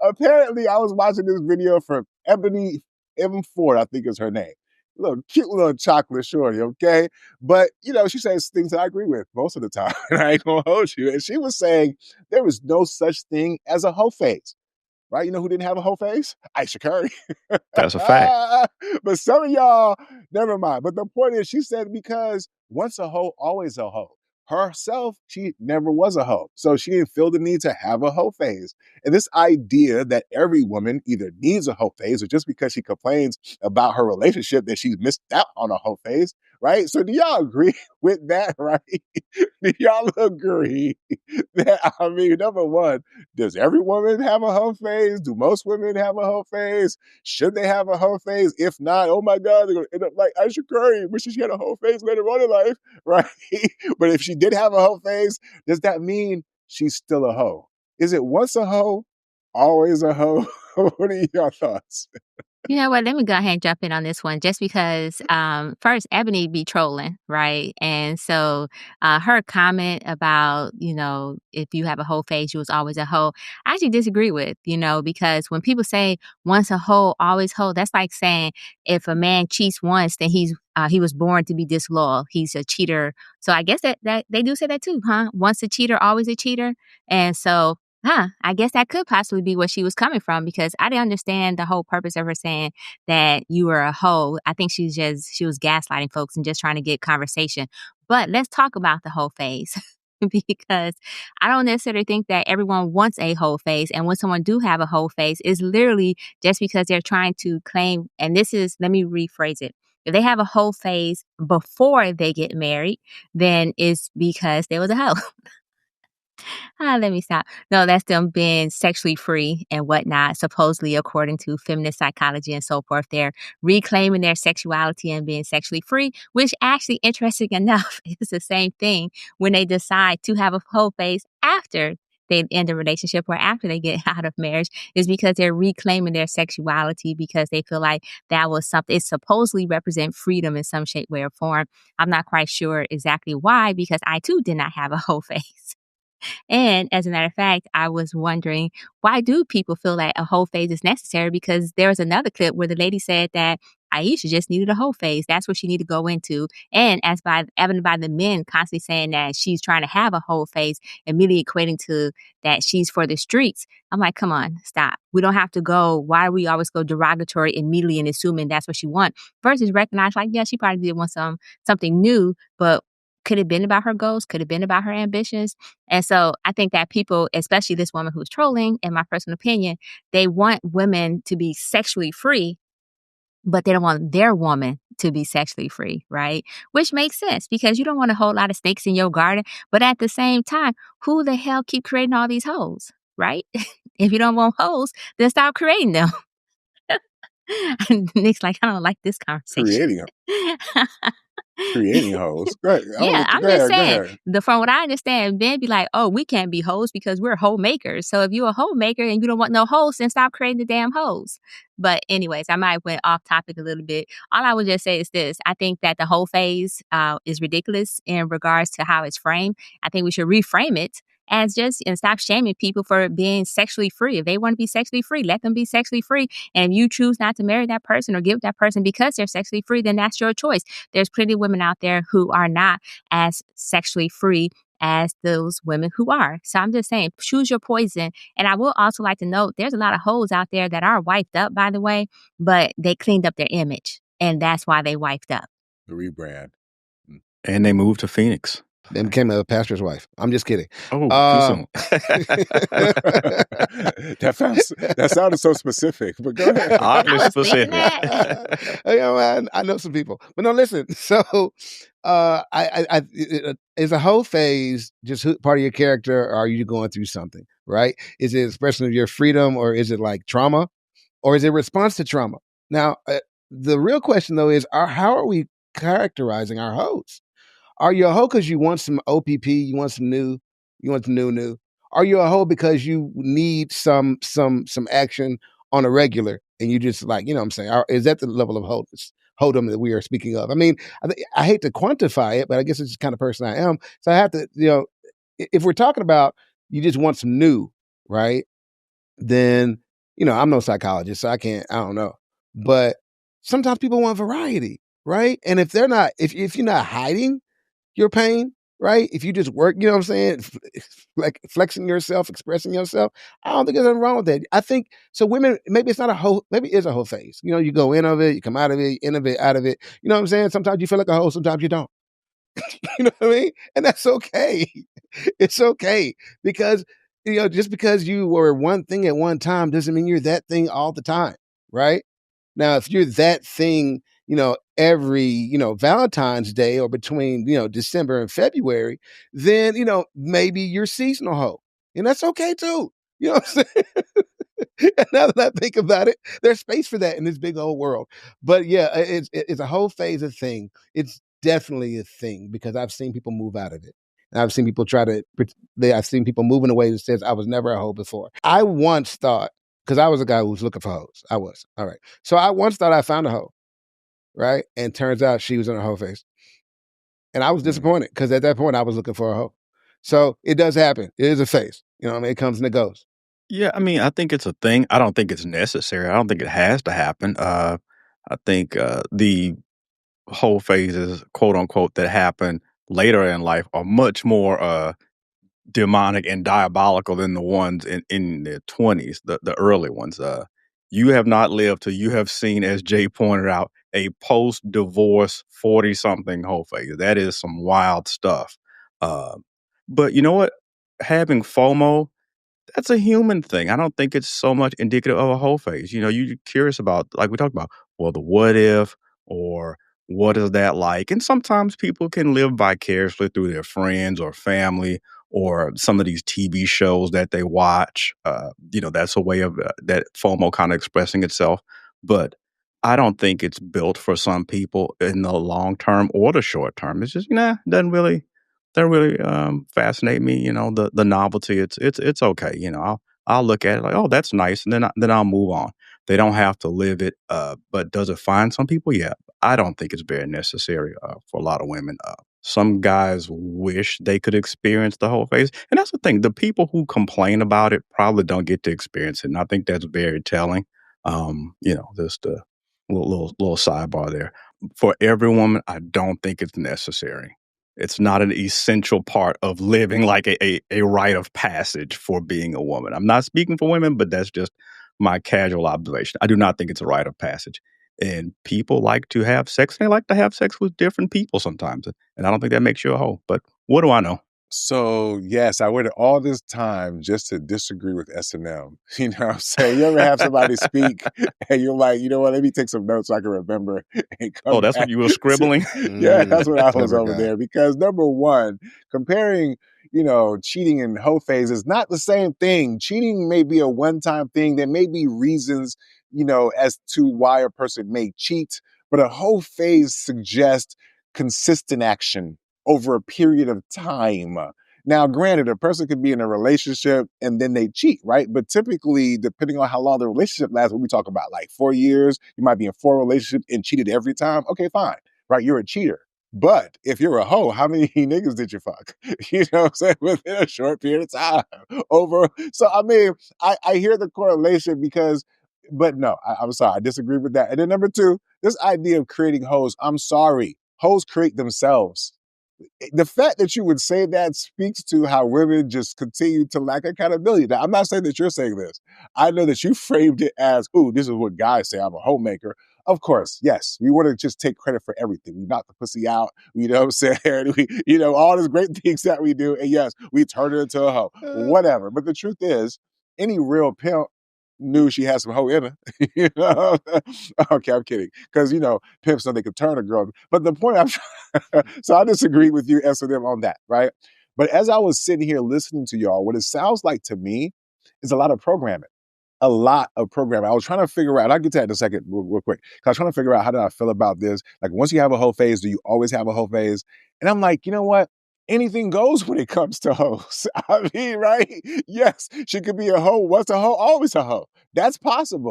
apparently I was watching this video from Ebony M Ford, I think is her name. Little cute little chocolate shorty, okay? But she says things that I agree with most of the time. And I ain't gonna hold you. And she was saying there was no such thing as a hoe phase. Right? You know who didn't have a whole face? Ayesha Curry. That's a fact. But some of y'all, never mind. But the point is, she said because once a hoe, always a hoe. Herself, she never was a hoe. So she didn't feel the need to have a hoe phase. And this idea that every woman either needs a hoe phase or just because she complains about her relationship that she's missed out on a hoe phase, right? So do y'all agree with that, right? Do y'all agree that, number one, does every woman have a hoe phase? Do most women have a hoe phase? Should they have a hoe phase? If not, oh my God, they're going to end up like Ayesha Curry, wishing she had a hoe phase later on in life, right? But if she did have a hoe phase, does that mean she's still a hoe? Is it once a hoe, always a hoe? What are your thoughts? You know what? Let me go ahead and jump in on this one just because first, Ebony be trolling, right? And so her comment about, if you have a whole face, you was always a hoe, I actually disagree with, because when people say once a hoe, always hoe, that's like saying if a man cheats once, then he was born to be disloyal. He's a cheater. So I guess that they do say that too, huh? Once a cheater, always a cheater. And so I guess that could possibly be where she was coming from because I didn't understand the whole purpose of her saying that you were a hoe. I think she was gaslighting folks and just trying to get conversation. But let's talk about the whole phase because I don't necessarily think that everyone wants a whole phase. And when someone do have a whole phase, it's literally just because they're trying to claim, and let me rephrase it. If they have a whole phase before they get married, then it's because there was a hoe. Let me stop. No, that's them being sexually free and whatnot, supposedly according to feminist psychology and so forth. They're reclaiming their sexuality and being sexually free, which actually, interesting enough, is the same thing when they decide to have a whole phase after they end a relationship or after they get out of marriage is because they're reclaiming their sexuality because they feel like that was something, it supposedly represent freedom in some shape, way, or form. I'm not quite sure exactly why because I too did not have a whole phase. And as a matter of fact, I was wondering, why do people feel like a whole phase is necessary? Because there was another clip where the lady said that Ayesha just needed a whole phase. That's what she needed to go into. And evident by the men constantly saying that she's trying to have a whole phase, immediately equating to that she's for the streets. I'm like, come on, stop. We don't have to go. Why do we always go derogatory immediately and assuming that's what she wants? Versus recognize like, yeah, she probably did want something new, but could have been about her goals, could have been about her ambitions. And so I think that people, especially this woman who's trolling, in my personal opinion, they want women to be sexually free, but they don't want their woman to be sexually free, right? Which makes sense because you don't want a whole lot of snakes in your garden. But at the same time, who the hell keep creating all these holes, right? If you don't want holes, then stop creating them. Nick's like, I don't like this conversation. Creating hoes. Go ahead. Yeah, I'm just saying. From what I understand, men be like, "Oh, we can't be hoes because we're hole makers. So if you're a hole maker and you don't want no hoes, then stop creating the damn hoes." But anyways, I might have went off topic a little bit. All I would just say is this: I think that the whole phase is ridiculous in regards to how it's framed. I think we should reframe it as and stop shaming people for being sexually free. If they want to be sexually free, let them be sexually free. And if you choose not to marry that person or give that person because they're sexually free, then that's your choice. There's plenty of women out there who are not as sexually free as those women who are. So I'm just saying, choose your poison. And I will also like to note, there's a lot of hoes out there that are wiped up, by the way, but they cleaned up their image. And that's why they wiped up. The rebrand. And they moved to Phoenix. Then became a pastor's wife. I'm just kidding. Oh, that sounded so specific, but go ahead. Oddly specific. I know some people, but no, listen. So, is a whole phase just part of your character, or are you going through something? Right? Is it expression of your freedom, or is it like trauma, or is it response to trauma? Now, the real question though is, how are we characterizing our hoes? Are you a hoe because you want some OPP, you want some new? Are you a hoe because you need some action on a regular and you just like, you know what I'm saying? Is that the level of hoedom that we are speaking of? I mean, I hate to quantify it, but I guess it's the kind of person I am. So I have to, if we're talking about you just want some new, right? then, I'm no psychologist, so I don't know. But sometimes people want variety, right? And if you're not hiding your pain, right? If you just work, you know what I'm saying? Like flexing yourself, expressing yourself, I don't think there's nothing wrong with that. I think so. Women, maybe it's not a whole, maybe it's a whole phase. You go in of it, you come out of it, in of it, out of it. You know what I'm saying? Sometimes you feel like a hoe, sometimes you don't. You know what I mean? And that's okay. It's okay because, just because you were one thing at one time doesn't mean you're that thing all the time, right? Now, if you're that thing, every, Valentine's Day or between, December and February, then, maybe you're seasonal hoe. And that's okay too. You know what I'm saying? And now that I think about it, there's space for that in this big old world. But yeah, it's a whole phase of thing. It's definitely a thing because I've seen people move out of it. And I've seen people I've seen people move in a way that says I was never a hoe before. I once thought, because I was a guy who was looking for hoes. I was. All right. So I once thought I found a hoe, right? And turns out she was in a hoe phase. And I was disappointed because at that point I was looking for a hoe. So it does happen. It is a phase. It comes and it goes. Yeah, I mean, I think it's a thing. I don't think it's necessary. I don't think it has to happen. I think the whole phases, quote unquote, that happen later in life are much more demonic and diabolical than the ones in their 20s, the early ones. You have not lived till you have seen, as Jay pointed out, a post-divorce 40-something whole phase. That is some wild stuff. But you know what? Having FOMO, that's a human thing. I don't think it's so much indicative of a whole phase. You're curious about, like we talked about, well, the what if or what is that like? And sometimes people can live vicariously through their friends or family or some of these TV shows that they watch. That's a way of that FOMO kind of expressing itself. But I don't think it's built for some people in the long term or the short term. It's just, doesn't really fascinate me. The novelty. It's okay. I'll look at it like, oh, that's nice, and then I'll move on. They don't have to live it. But does it find some people? Yeah, I don't think it's very necessary for a lot of women. Some guys wish they could experience the whole phase, and that's the thing. The people who complain about it probably don't get to experience it, and I think that's very telling. Just a little sidebar there. For every woman, I don't think it's necessary. It's not an essential part of living like a rite of passage for being a woman. I'm not speaking for women, but that's just my casual observation. I do not think it's a rite of passage. And people like to have sex, and they like to have sex with different people sometimes. And I don't think that makes you a hoe. But what do I know? So, yes, I waited all this time just to disagree with S&M. You know what I'm saying? You ever have somebody speak and you're like, you know what, let me take some notes so I can remember and come Oh, that's what back you were scribbling? Yeah, that's what I was Clever over guy. there. Because number one, comparing, cheating and hoe phase is not the same thing. Cheating may be a one-time thing. There may be reasons, as to why a person may cheat, but a hoe phase suggests consistent action over a period of time. Now, granted, a person could be in a relationship and then they cheat, right? But typically, depending on how long the relationship lasts, what we talk about, like 4 years, you might be in 4 relationships and cheated every time. Okay, fine, right? You're a cheater. But if you're a hoe, how many niggas did you fuck? You know what I'm saying? Within a short period of time. So, I mean, I hear the correlation but no, I'm sorry, I disagree with that. And then number two, this idea of creating hoes, I'm sorry. Hoes create themselves. The fact that you would say that speaks to how women just continue to lack accountability. Now, I'm not saying that you're saying this. I know that you framed it as, ooh, this is what guys say, I'm a homemaker. Of course, yes, we want to just take credit for everything. We knock the pussy out, you know what I'm saying? All these great things that we do. And yes, we turn it into a hoe, whatever. But the truth is, any real pimp knew she had some hoe in her. You know? Okay, I'm kidding. Because, pimps know they can turn a girl. But the point so I disagree with you, S&M, on that, right? But as I was sitting here listening to y'all, what it sounds like to me is a lot of programming. A lot of programming. I was trying to figure out, and I'll get to that in a second real quick. I was trying to figure out how did I feel about this. Like once you have a whole phase, do you always have a whole phase? And I'm like, you know what? Anything goes when it comes to hoes. I mean, right? Yes, she could be a hoe. What's a hoe? Always a hoe. That's possible.